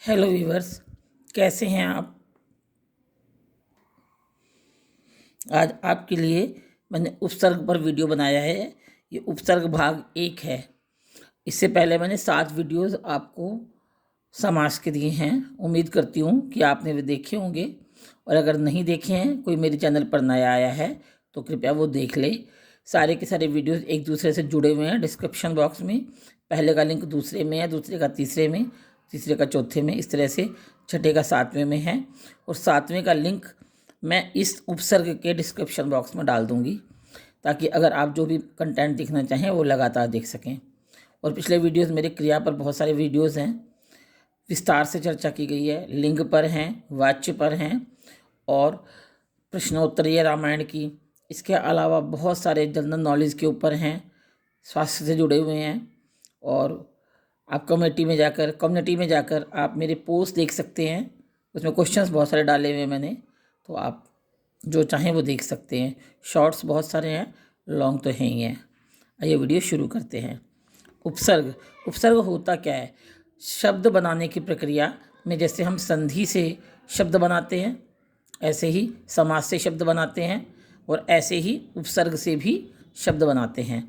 Hello viewers, कैसे हैं आप। आज आपके लिए मैंने उपसर्ग पर वीडियो बनाया है। ये उपसर्ग भाग 1 है। इससे पहले मैंने 7 वीडियोस आपको समास के दिए हैं। उम्मीद करती हूँ कि आपने वे देखे होंगे, और अगर नहीं देखे हैं, कोई मेरे चैनल पर नया आया है तो कृपया वो देख ले। सारे के सारे वीडियोस एक दूसरे से जुड़े हुए हैं। डिस्क्रिप्शन बॉक्स में पहले का लिंक दूसरे में है, दूसरे का तीसरे में, तीसरे का चौथे में, इस तरह से छठे का 7वें में है, और 7वें का लिंक मैं इस उपसर्ग के डिस्क्रिप्शन बॉक्स में डाल दूँगी, ताकि अगर आप जो भी कंटेंट देखना चाहें वो लगातार देख सकें। और पिछले वीडियोस मेरे क्रिया पर बहुत सारे वीडियोस हैं, विस्तार से चर्चा की गई है। लिंग पर हैं, वाच्य पर हैं, और प्रश्नोत्तरीय रामायण की। इसके अलावा बहुत सारे जनरल नॉलेज के ऊपर हैं, स्वास्थ्य से जुड़े हुए हैं। और आप कम्युनिटी में जाकर आप मेरे पोस्ट देख सकते हैं। उसमें क्वेश्चंस बहुत सारे डाले हुए हैं मैंने, तो आप जो चाहें वो देख सकते हैं। शॉर्ट्स बहुत सारे हैं, लॉन्ग तो हैं ही हैं। आइए वीडियो शुरू करते हैं। उपसर्ग उपसर्ग होता क्या है। शब्द बनाने की प्रक्रिया में जैसे हम संधि से शब्द बनाते हैं, ऐसे ही समास से शब्द बनाते हैं, और ऐसे ही उपसर्ग से भी शब्द बनाते हैं।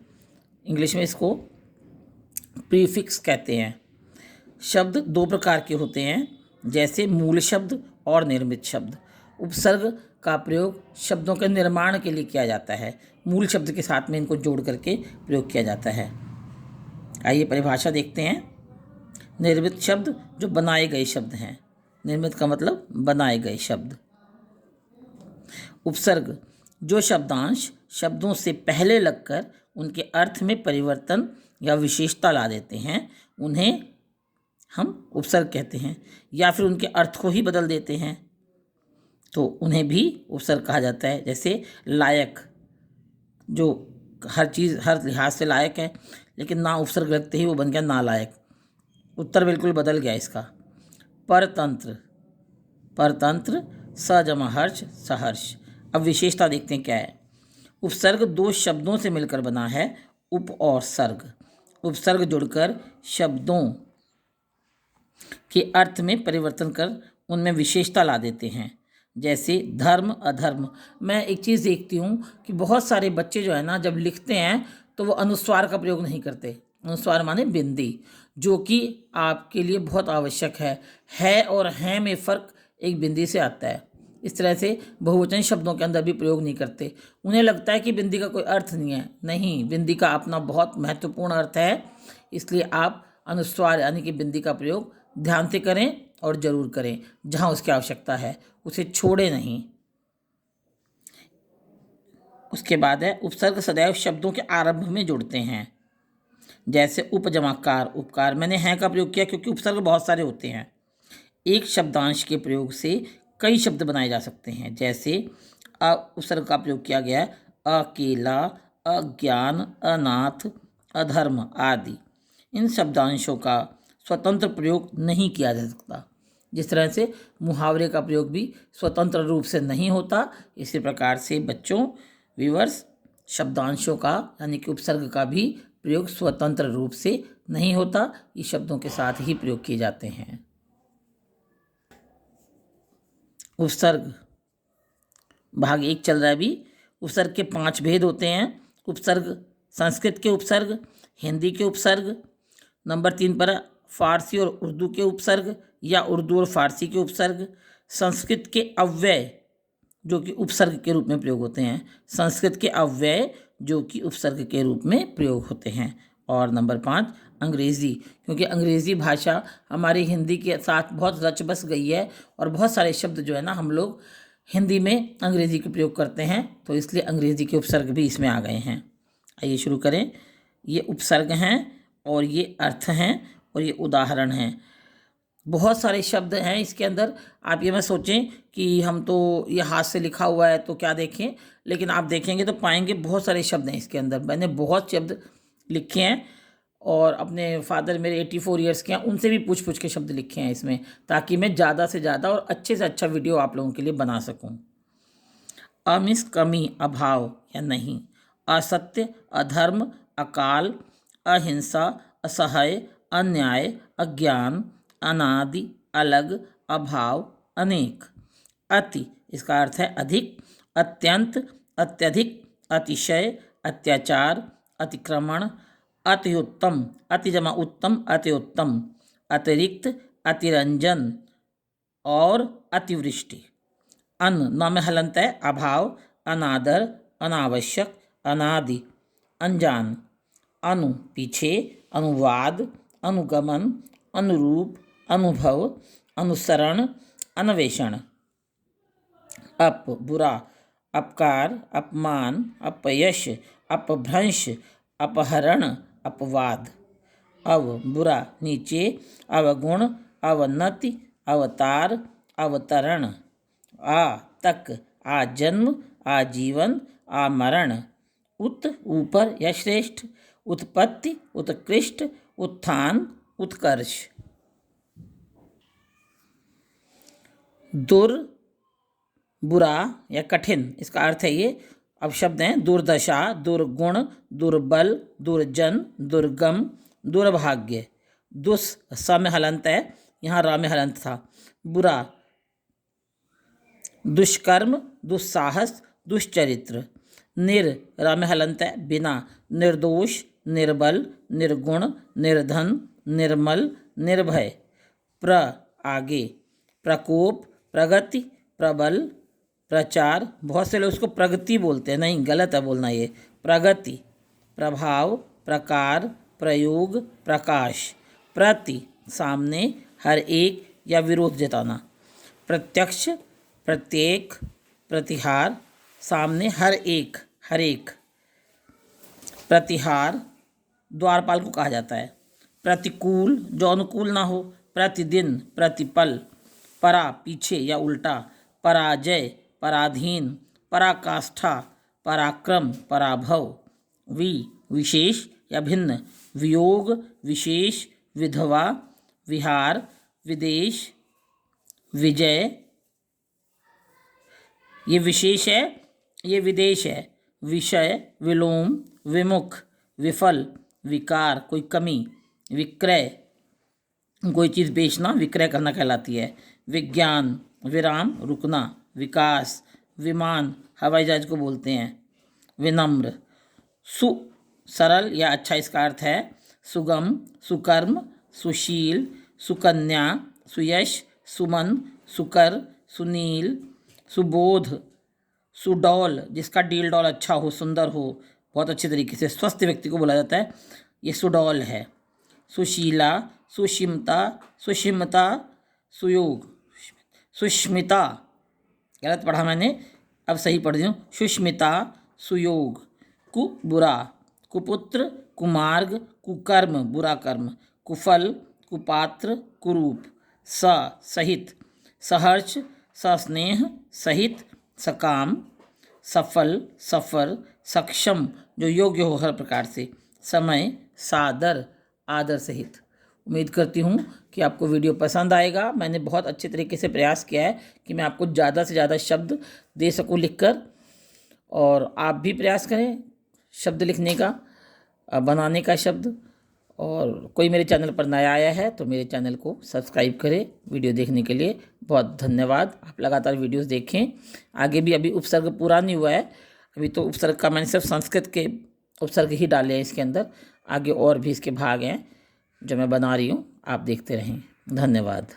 इंग्लिश में इसको प्रीफिक्स कहते हैं। शब्द 2 प्रकार के होते हैं, जैसे मूल शब्द और निर्मित शब्द। उपसर्ग का प्रयोग शब्दों के निर्माण के लिए किया जाता है। मूल शब्द के साथ में इनको जोड़ करके प्रयोग किया जाता है। आइए परिभाषा देखते हैं। निर्मित शब्द जो बनाए गए शब्द हैं। निर्मित का मतलब बनाए गए शब्द। उपसर्ग जो शब्दांश शब्दों से पहले लगकर उनके अर्थ में परिवर्तन या विशेषता ला देते हैं, उन्हें हम उपसर्ग कहते हैं। या फिर उनके अर्थ को ही बदल देते हैं, तो उन्हें भी उपसर्ग कहा जाता है। जैसे लायक, जो हर चीज़ हर लिहाज से लायक है, लेकिन ना उपसर्ग लगते ही वो बन गया नालायक। उत्तर बिल्कुल बदल गया इसका। परतंत्र परतंत्र सजमा हर्ष सहर्ष। अब विशेषता देखते हैं क्या है। उपसर्ग 2 शब्दों से मिलकर बना है, उप और सर्ग। उपसर्ग जुड़कर शब्दों के अर्थ में परिवर्तन कर उनमें विशेषता ला देते हैं। जैसे धर्म अधर्म। मैं एक चीज़ देखती हूँ कि बहुत सारे बच्चे जो है ना, जब लिखते हैं तो वो अनुस्वार का प्रयोग नहीं करते। अनुस्वार माने बिंदी, जो कि आपके लिए बहुत आवश्यक है और हैं में फ़र्क एक बिंदी से आता है। इस तरह से बहुवचन शब्दों के अंदर भी प्रयोग नहीं करते। उन्हें लगता है कि बिंदी का कोई अर्थ नहीं है। नहीं, बिंदी का अपना बहुत महत्वपूर्ण अर्थ है। इसलिए आप अनुस्वार यानी कि बिंदी का प्रयोग ध्यान से करें, और ज़रूर करें जहाँ उसकी आवश्यकता है, उसे छोड़े नहीं। उसके बाद है उपसर्ग सदैव शब्दों के आरंभ में जुड़ते हैं। जैसे उपजमाकार उपकार। मैंने हैं का प्रयोग किया क्योंकि उपसर्ग बहुत सारे होते हैं। एक शब्दांश के प्रयोग से कई शब्द बनाए जा सकते हैं। जैसे उपसर्ग का प्रयोग किया गया है अकेला, अज्ञान, अनाथ, अधर्म आदि। इन शब्दांशों का स्वतंत्र प्रयोग नहीं किया जा सकता। जिस तरह से मुहावरे का प्रयोग भी स्वतंत्र रूप से नहीं होता, इसी प्रकार से बच्चों, व्यूअर्स, शब्दांशों का यानी कि उपसर्ग का भी प्रयोग स्वतंत्र रूप से नहीं होता। ये शब्दों के साथ ही प्रयोग किए जाते हैं। उपसर्ग भाग 1 चल रहा है अभी। उपसर्ग के 5 भेद होते हैं। उपसर्ग संस्कृत के उपसर्ग, हिंदी के उपसर्ग, नंबर 3 पर फारसी और उर्दू के उपसर्ग या उर्दू और फारसी के उपसर्ग, संस्कृत के अव्यय जो कि उपसर्ग के रूप में प्रयोग होते हैं, संस्कृत के अव्यय जो कि उपसर्ग के रूप में प्रयोग होते हैं, और नंबर 5 अंग्रेज़ी, क्योंकि अंग्रेज़ी भाषा हमारी हिंदी के साथ बहुत रच बस गई है, और बहुत सारे शब्द जो है ना हम लोग हिंदी में अंग्रेज़ी के प्रयोग करते हैं, तो इसलिए अंग्रेज़ी के उपसर्ग भी इसमें आ गए हैं। आइए शुरू करें। ये उपसर्ग हैं, और ये अर्थ हैं, और ये उदाहरण हैं। बहुत सारे शब्द हैं इसके अंदर। आप ये मत सोचें कि हम तो ये हाथ से लिखा हुआ है तो क्या देखें, लेकिन आप देखेंगे तो पाएंगे बहुत सारे शब्द हैं इसके अंदर। मैंने बहुत शब्द लिखे हैं, और अपने फादर मेरे 84 ईयर्स के हैं, उनसे भी पूछ के शब्द लिखे हैं इसमें, ताकि मैं ज़्यादा से ज़्यादा और अच्छे से अच्छा वीडियो आप लोगों के लिए बना सकूँ। अमिस कमी, अभाव या नहीं। असत्य, अधर्म, अकाल, अहिंसा, असहाय, अन्याय, अज्ञान, अनादि अलग, अभाव, अनेक। अति इसका अर्थ है अधिक, अत्यंत, अत्यधिक, अतिशय, अत्याचार, अतिक्रमण, अति उत्तम, अति जमा उत्तम, अति उत्तम, अतिरिक्त, अतिरंजन और अतिवृष्टि। अन न में हलंत है अभाव, अनादर, अनावश्यक, अनादि, अनजान। अनु पीछे, अनुवाद, अनुगमन, अनुरूप, अनुभव, अनुसरण, अन्वेषण। अप बुरा, अपकार, अपमान, अपयश, अपभ्रंश, अपहरण, अपवाद। अव बुरा नीचे, अवगुण, अवनति, अवतार, अवतरण। आ तक, आजन्म, आजीवन, आमरण। उत ऊपर या श्रेष्ठ, उत्पत्ति, उत्कृष्ट, उत्थान, उत्कर्ष। दुर बुरा या कठिन इसका अर्थ है ये। अब शब्द हैं दुर्दशा, दुर्गुण, दुर्बल, दुर्जन, दुर्गम, दुर्भाग्य। दुस स में हलंत है, यहाँ रा में हलंत था। बुरा, दुष्कर्म, दुस्साहस, दुष्चरित्र। निर रा में हलंत है बिना, निर्दोष, निर्बल, निर्गुण, निर्धन, निर्मल, निर्भय। प्र आगे, प्रकोप, प्रगति, प्रबल, प्रचार। बहुत से लोग उसको प्रगति बोलते हैं, नहीं गलत है बोलना ये। प्रगति, प्रभाव, प्रकार, प्रयोग, प्रकाश। प्रति सामने, हर एक या विरोध जताना। प्रत्यक्ष, प्रत्येक, प्रतिहार, सामने हर एक, हर एक। प्रतिहार द्वारपाल को कहा जाता है। प्रतिकूल जो अनुकूल ना हो। प्रतिदिन, प्रतिपल। परा पीछे या उल्टा, पराजय, पराधीन, पराकाष्ठा, पराक्रम, पराभव। विशेष या भिन्न, वियोग, विशेष, विधवा, विहार, विदेश, विजय। ये विशेष है, ये विदेश है। विषय, विलोम, विमुख, विफल, विकार, कोई कमी। विक्रय कोई चीज़ बेचना, विक्रय करना कहलाती है। विज्ञान, विराम, रुकना। विकास, विमान, हवाई जहाज को बोलते हैं। विनम्र, सरल या अच्छा इसका अर्थ है। सुगम, सुकर्म, सुशील, सुकन्या, सुयश, सुमन, सुकर, सुनील, सुबोध, सुडौल जिसका डील डॉल अच्छा हो, सुंदर हो, बहुत अच्छे तरीके से स्वस्थ व्यक्ति को बोला जाता है, ये सुडौल है। सुशीला, सुषिमता, सुषिमता, सुयोग, सुष्मिता, गलत पढ़ा मैंने, अब सही पढ़ रही हूँ। सुष्मिता, सुयोग। कु बुरा, कुपुत्र, कुमार्ग, कुकर्म, बुरा कर्म। कुफल, कुपात्र, कुरूप। सहित, सहर्ष, सस्नेह, सहित, सकाम। सफल, सफर, सक्षम जो योग्य हो हर प्रकार से। समय, सादर, आदर सहित। उम्मीद करती हूँ कि आपको वीडियो पसंद आएगा। मैंने बहुत अच्छे तरीके से प्रयास किया है कि मैं आपको ज़्यादा से ज़्यादा शब्द दे सकूँ लिखकर, और आप भी प्रयास करें शब्द लिखने का, बनाने का शब्द। और कोई मेरे चैनल पर नया आया है तो मेरे चैनल को सब्सक्राइब करें। वीडियो देखने के लिए बहुत धन्यवाद। आप लगातार वीडियोस देखें। आगे भी, अभी उपसर्ग पूरा नहीं हुआ है, अभी तो उपसर्ग का मैंने सिर्फ संस्कृत के उपसर्ग ही डाले हैं इसके अंदर। आगे और भी इसके भाग हैं जो मैं बना रही हूँ, आप देखते रहें। धन्यवाद।